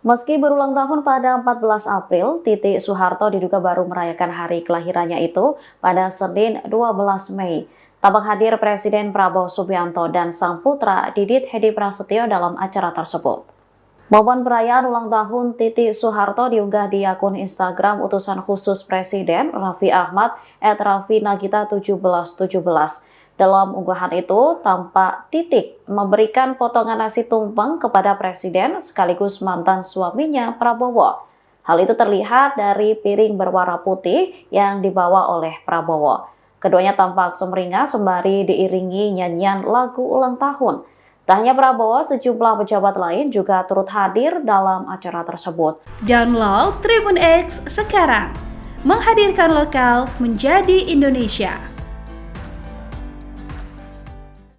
Meski berulang tahun pada 14 April, Titi Soeharto diduga baru merayakan hari kelahirannya itu pada Senin 12 Mei. Tampak hadir Presiden Prabowo Subianto dan sang putra Didit Hedi Prasetyo dalam acara tersebut. Momen perayaan ulang tahun Titi Soeharto diunggah di akun Instagram utusan khusus Presiden Raffi Ahmad @raffi-nagita1717. Dalam unggahan itu, tampak Titik memberikan potongan nasi tumpeng kepada Presiden sekaligus mantan suaminya Prabowo. Hal itu terlihat dari piring berwarna putih yang dibawa oleh Prabowo. Keduanya tampak sumringah sembari diiringi nyanyian lagu ulang tahun. Tak hanya Prabowo, sejumlah pejabat lain juga turut hadir dalam acara tersebut. Download Tribun X sekarang, menghadirkan lokal menjadi Indonesia.